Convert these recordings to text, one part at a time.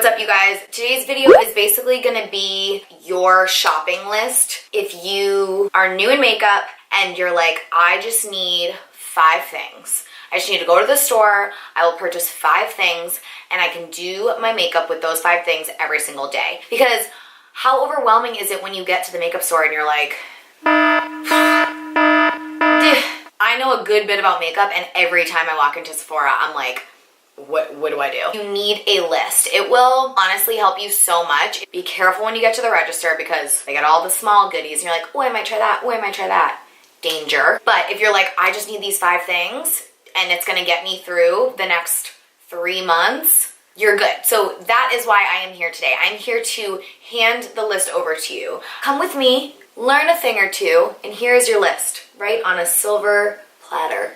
up, you guys? Today's video is basically gonna be your shopping list. If you are new in makeup and you're like, I just need 5 things. I just need to go to the store, I will purchase 5 things, and I can do my makeup with those 5 things every single day. Because how overwhelming is it when you get to the makeup store and you're like, I know a good bit about makeup, and every time I walk into Sephora, I'm like, what do I do? You need a list. It will honestly help you so much. Be careful when you get to the register because they got all the small goodies and you're like, oh, I might try that, oh, I might try that. Danger. But if you're like, I just need these 5 things and it's gonna get me through the next 3 months, you're good. So that is why I am here today. I'm here to hand the list over to you. Come with me, learn a thing or two, and here's your list, right on a silver platter.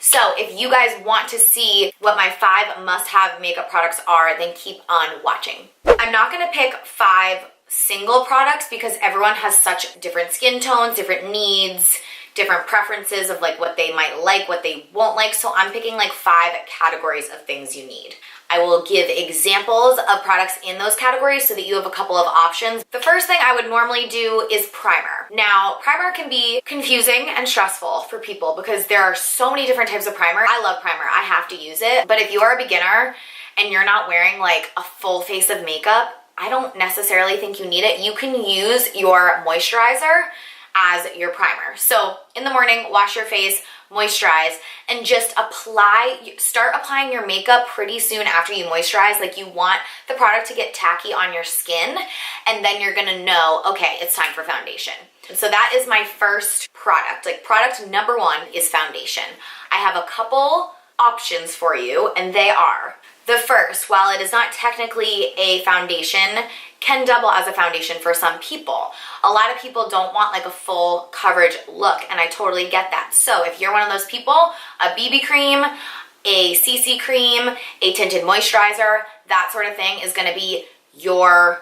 So if you guys want to see what my 5 must-have makeup products are, then keep on watching. I'm not gonna pick 5 single products because everyone has such different skin tones, different needs, different preferences of like what they might like, what they won't like. So I'm picking like 5 categories of things you need. I will give examples of products in those categories so that you have a couple of options. The first thing I would normally do is primer. Now, primer can be confusing and stressful for people because there are so many different types of primer. I love primer, I have to use it. But if you are a beginner and you're not wearing like a full face of makeup, I don't necessarily think you need it. You can use your moisturizer as your primer. So in the morning, wash your face, moisturize, and just start applying your makeup pretty soon after you moisturize. Like you want the product to get tacky on your skin, and then you're gonna know, okay, it's time for foundation. And so that is my first product. Like product number 1 is foundation. I have a couple options for you, and they are, the first, while it is not technically a foundation, can double as a foundation for some people. A lot of people don't want like a full coverage look, and I totally get that. So if you're one of those people, a BB cream, a CC cream, a tinted moisturizer, that sort of thing is gonna be your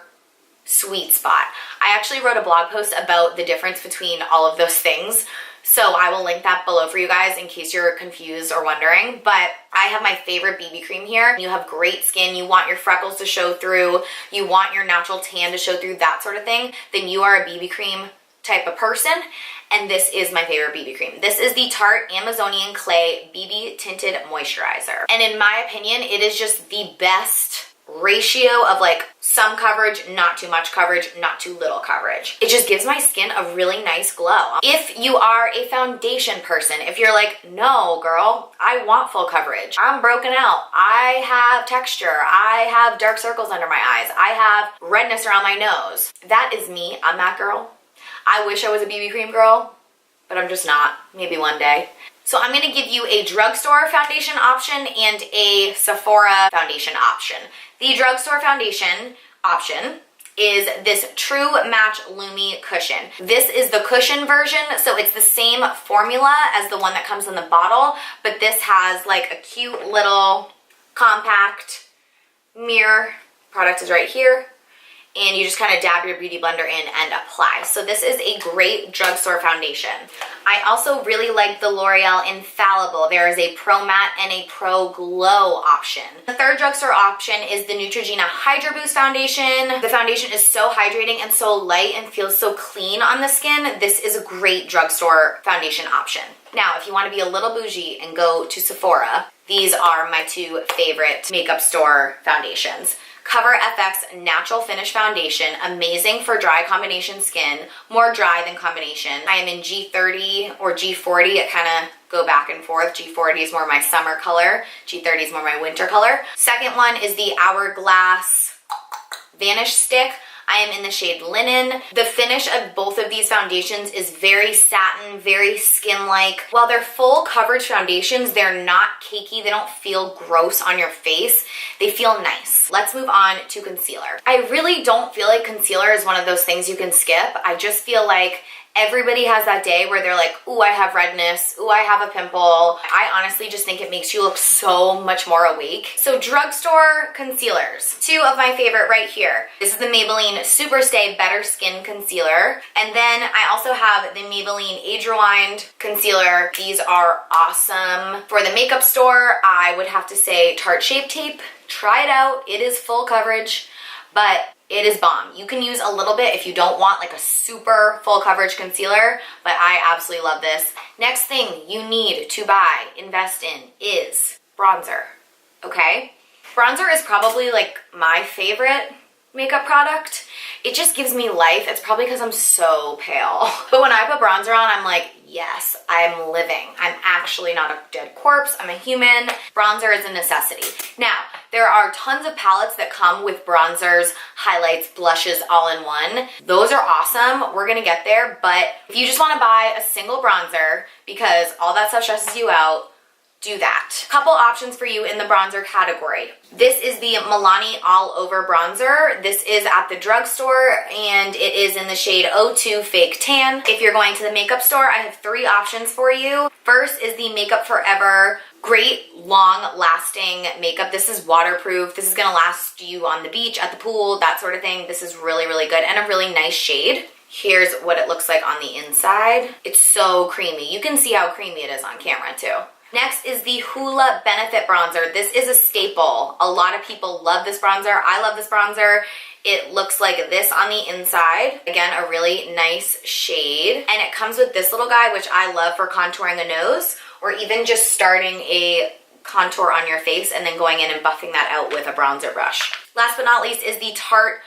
sweet spot. I actually wrote a blog post about the difference between all of those things, so I will link that below for you guys in case you're confused or wondering. But I have my favorite BB cream here. You have great skin, you want your freckles to show through, you want your natural tan to show through, that sort of thing, then you are a BB cream type of person, and this is my favorite BB cream. This is the Tarte Amazonian Clay BB Tinted Moisturizer. And in my opinion, it is just the best ratio of like some coverage, not too much coverage, not too little coverage. It just gives my skin a really nice glow. If you are a foundation person, if you're like, no girl, I want full coverage, I'm broken out, I have texture, I have dark circles under my eyes, I have redness around my nose, that is me. I'm that girl. I wish I was a BB cream girl, but I'm just not. Maybe one day. So I'm gonna give you a drugstore foundation option and a Sephora foundation option. The drugstore foundation option is this True Match Lumi cushion. This is the cushion version, so it's the same formula as the one that comes in the bottle, but this has like a cute little compact mirror. Product is right here. And you just kind of dab your beauty blender in and apply. So this is a great drugstore foundation. I also really like the L'Oreal Infallible. There is a Pro Matte and a Pro Glow option. The third drugstore option is the Neutrogena HydroBoost foundation. The foundation is so hydrating and so light and feels so clean on the skin. This is a great drugstore foundation option. Now, if you want to be a little bougie and go to Sephora, these are my 2 favorite makeup store foundations. Cover FX Natural Finish Foundation, amazing for dry combination skin, more dry than combination. I am in G30 or G40, it kind of go back and forth. G40 is more my summer color, G30 is more my winter color. Second one is the Hourglass Vanish Stick. I am in the shade Linen. The finish of both of these foundations is very satin, very skin-like. While they're full coverage foundations, they're not cakey. They don't feel gross on your face. They feel nice. Let's move on to concealer. I really don't feel like concealer is one of those things you can skip. I just feel like Everybody has that day where they're like, ooh, I have redness, ooh, I have a pimple. I honestly just think it makes you look so much more awake. So drugstore concealers, 2 of my favorite right here. This is the Maybelline Super Stay Better Skin Concealer. And then I also have the Maybelline Age Rewind Concealer. These are awesome. For the makeup store, I would have to say Tarte Shape Tape. Try it out. It is full coverage, but it is bomb. You can use a little bit if you don't want like a super full coverage concealer, but I absolutely love this. Next thing you need to buy, invest in, is bronzer, okay? Bronzer is probably like my favorite makeup product. It just gives me life. It's probably because I'm so pale. But when I put bronzer on, I'm like, yes, I'm living. I'm actually not a dead corpse. I'm a human. Bronzer is a necessity. Now, there are tons of palettes that come with bronzers, highlights, blushes all in one. Those are awesome. We're gonna get there, but if you just wanna buy a single bronzer because all that stuff stresses you out, do that. Couple options for you in the bronzer category. This is the Milani All Over Bronzer. This is at the drugstore and it is in the shade 02 Fake Tan. If you're going to the makeup store, I have 3 options for you. First is the Makeup Forever Great Long Lasting Makeup. This is waterproof. This is gonna last you on the beach, at the pool, that sort of thing. This is really, really good and a really nice shade. Here's what it looks like on the inside. It's so creamy. You can see how creamy it is on camera too. Next is the Hoola Benefit Bronzer. This is a staple. A lot of people love this bronzer. I love this bronzer. It looks like this on the inside. Again, a really nice shade. And it comes with this little guy, which I love for contouring a nose, or even just starting a contour on your face and then going in and buffing that out with a bronzer brush. Last but not least is the Tarte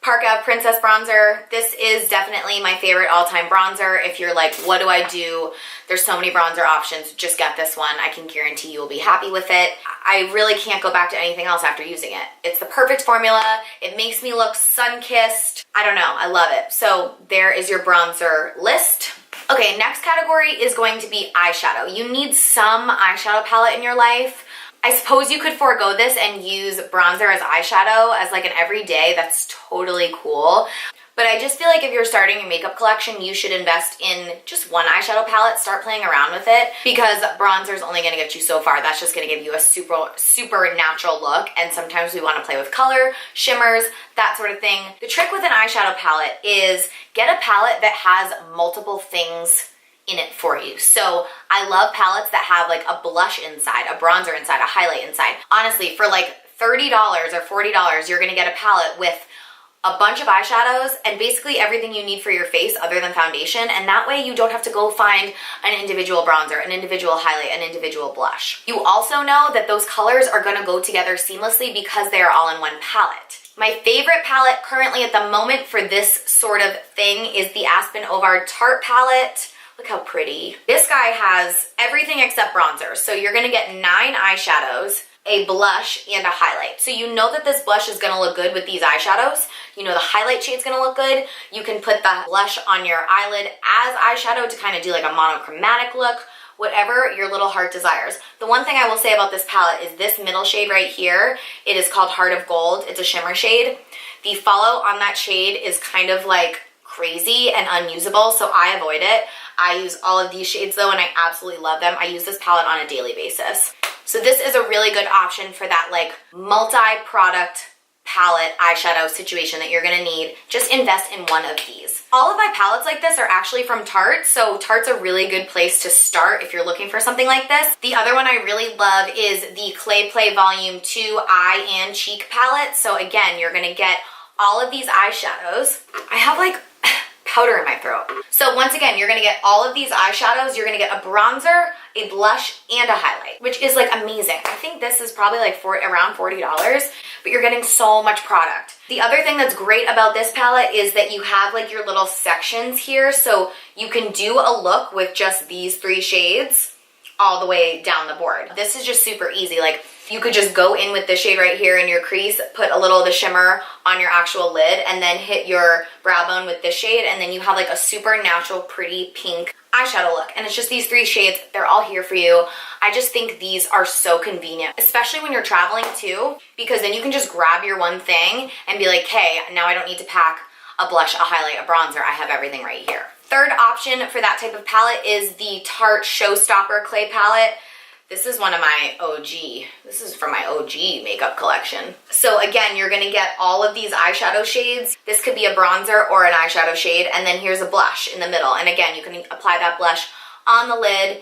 Park Ave Princess Bronzer. This is definitely my favorite all-time bronzer. If you're like, what do I do? There's so many bronzer options. Just get this one. I can guarantee you'll be happy with it. I really can't go back to anything else after using it. It's the perfect formula. It makes me look sun-kissed. I don't know. I love it. So there is your bronzer list. Okay, next category is going to be eyeshadow. You need some eyeshadow palette in your life. I suppose you could forego this and use bronzer as eyeshadow as like an everyday. That's totally cool. But I just feel like if you're starting your makeup collection, you should invest in just one eyeshadow palette, start playing around with it, because bronzer is only gonna get you so far. That's just gonna give you a super natural look, and sometimes we wanna play with color, shimmers, that sort of thing. The trick with an eyeshadow palette is get a palette that has multiple things in it for you. So I love palettes that have like a blush inside, a bronzer inside, a highlight inside. Honestly, for like $30 or $40, you're gonna get a palette with a bunch of eyeshadows and basically everything you need for your face other than foundation, and that way you don't have to go find an individual bronzer, an individual highlight, an individual blush. You also know that those colors are gonna go together seamlessly because they are all in one palette. My favorite palette currently at the moment for this sort of thing is the Aspyn Ovrard Tarte palette. Look how pretty. This guy has everything except bronzer. So you're gonna get 9 eyeshadows, a blush, and a highlight. So you know that this blush is gonna look good with these eyeshadows. You know the highlight shade's gonna look good. You can put the blush on your eyelid as eyeshadow to kind of do like a monochromatic look, whatever your little heart desires. The one thing I will say about this palette is this middle shade right here. It is called Heart of Gold. It's a shimmer shade. The follow on that shade is kind of like crazy and unusable, so I avoid it. I use all of these shades though, and I absolutely love them. I use this palette on a daily basis. So this is a really good option for that like multi-product palette eyeshadow situation that you're gonna need. Just invest in one of these. All of my palettes like this are actually from Tarte, so Tarte's a really good place to start if you're looking for something like this. The other one I really love is the Clay Play Volume 2 Eye and Cheek palette. So again, you're gonna get all of these eyeshadows. I have like powder in my throat. So once again, you're gonna get all of these eyeshadows. You're gonna get a bronzer, a blush, and a highlight, which is like amazing. I think this is probably like around $40, but you're getting so much product. The other thing that's great about this palette is that you have like your little sections here, so you can do a look with just these 3 shades all the way down the board. This is just super easy. Like you could just go in with this shade right here in your crease, put a little of the shimmer on your actual lid, and then hit your brow bone with this shade, and then you have like a super natural, pretty pink eyeshadow look. And it's just these 3 shades. They're all here for you. I just think these are so convenient, especially when you're traveling too, because then you can just grab your one thing and be like, hey, now I don't need to pack a blush, a highlight, a bronzer. I have everything right here. Third option for that type of palette is the Tarte Showstopper clay palette. This is one of my OG. This is from my OG makeup collection. So again, you're gonna get all of these eyeshadow shades. This could be a bronzer or an eyeshadow shade, and then here's a blush in the middle. And again, you can apply that blush on the lid,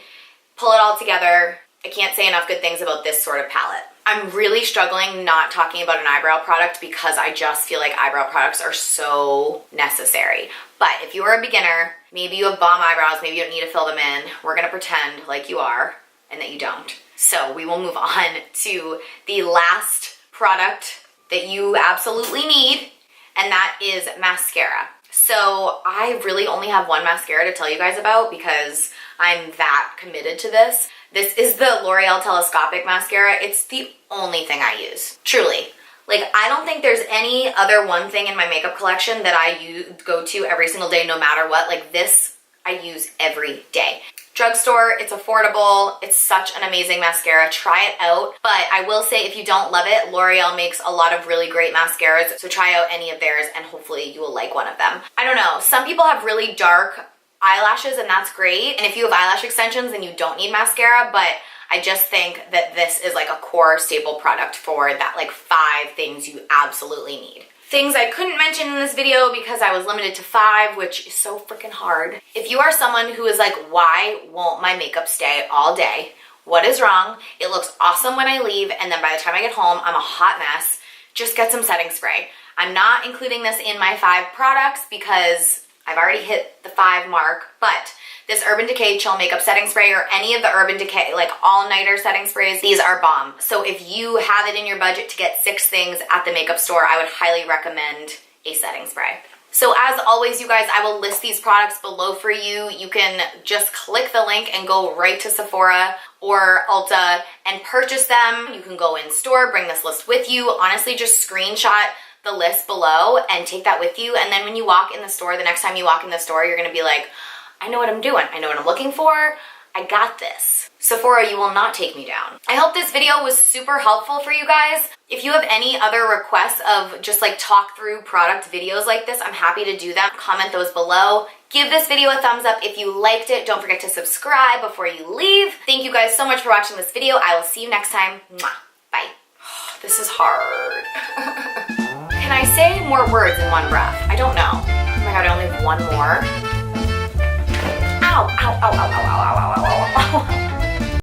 pull it all together. I can't say enough good things about this sort of palette. I'm really struggling not talking about an eyebrow product because I just feel like eyebrow products are so necessary. But if you are a beginner, maybe you have bomb eyebrows, maybe you don't need to fill them in, we're gonna pretend like you are and that you don't. So we will move on to the last product that you absolutely need, and that is mascara. So I really only have one mascara to tell you guys about because I'm that committed to this. This is the L'Oreal Telescopic mascara. It's the only thing I use, truly. Like, I don't think there's any other one thing in my makeup collection that I go to every single day no matter what. Like, this I use every day. Drugstore, it's affordable, it's such an amazing mascara, try it out. But I will say, if you don't love it, L'Oreal makes a lot of really great mascaras, so try out any of theirs and hopefully you will like one of them. I don't know, some people have really dark eyelashes and that's great, and if you have eyelash extensions then you don't need mascara, but I just think that this is like a core staple product for that, like 5 things you absolutely need. Things I couldn't mention in this video because I was limited to 5, which is so freaking hard. If you are someone who is like, why won't my makeup stay all day? What is wrong? It looks awesome when I leave, and then by the time I get home, I'm a hot mess. Just get some setting spray. I'm not including this in my 5 products because I've already hit the 5 mark, but this Urban Decay Chill Makeup Setting Spray or any of the Urban Decay, like all-nighter setting sprays, these are bomb. So if you have it in your budget to get 6 things at the makeup store, I would highly recommend a setting spray. So as always, you guys, I will list these products below for you. You can just click the link and go right to Sephora or Ulta and purchase them. You can go in store, bring this list with you. Honestly, just screenshot the list below and take that with you. And then when you walk in the store, the next time you walk in the store, you're gonna be like, I know what I'm doing. I know what I'm looking for. I got this. Sephora, you will not take me down. I hope this video was super helpful for you guys. If you have any other requests of just like talk through product videos like this, I'm happy to do them. Comment those below. Give this video a thumbs up if you liked it. Don't forget to subscribe before you leave. Thank you guys so much for watching this video. I will see you next time. Mwah. Bye. This is hard. Can I say more words in one breath? I don't know. Oh my God, I only have one more. Ow, ow, ow, ow, ow, ow, ow, ow, ow, ow, ow.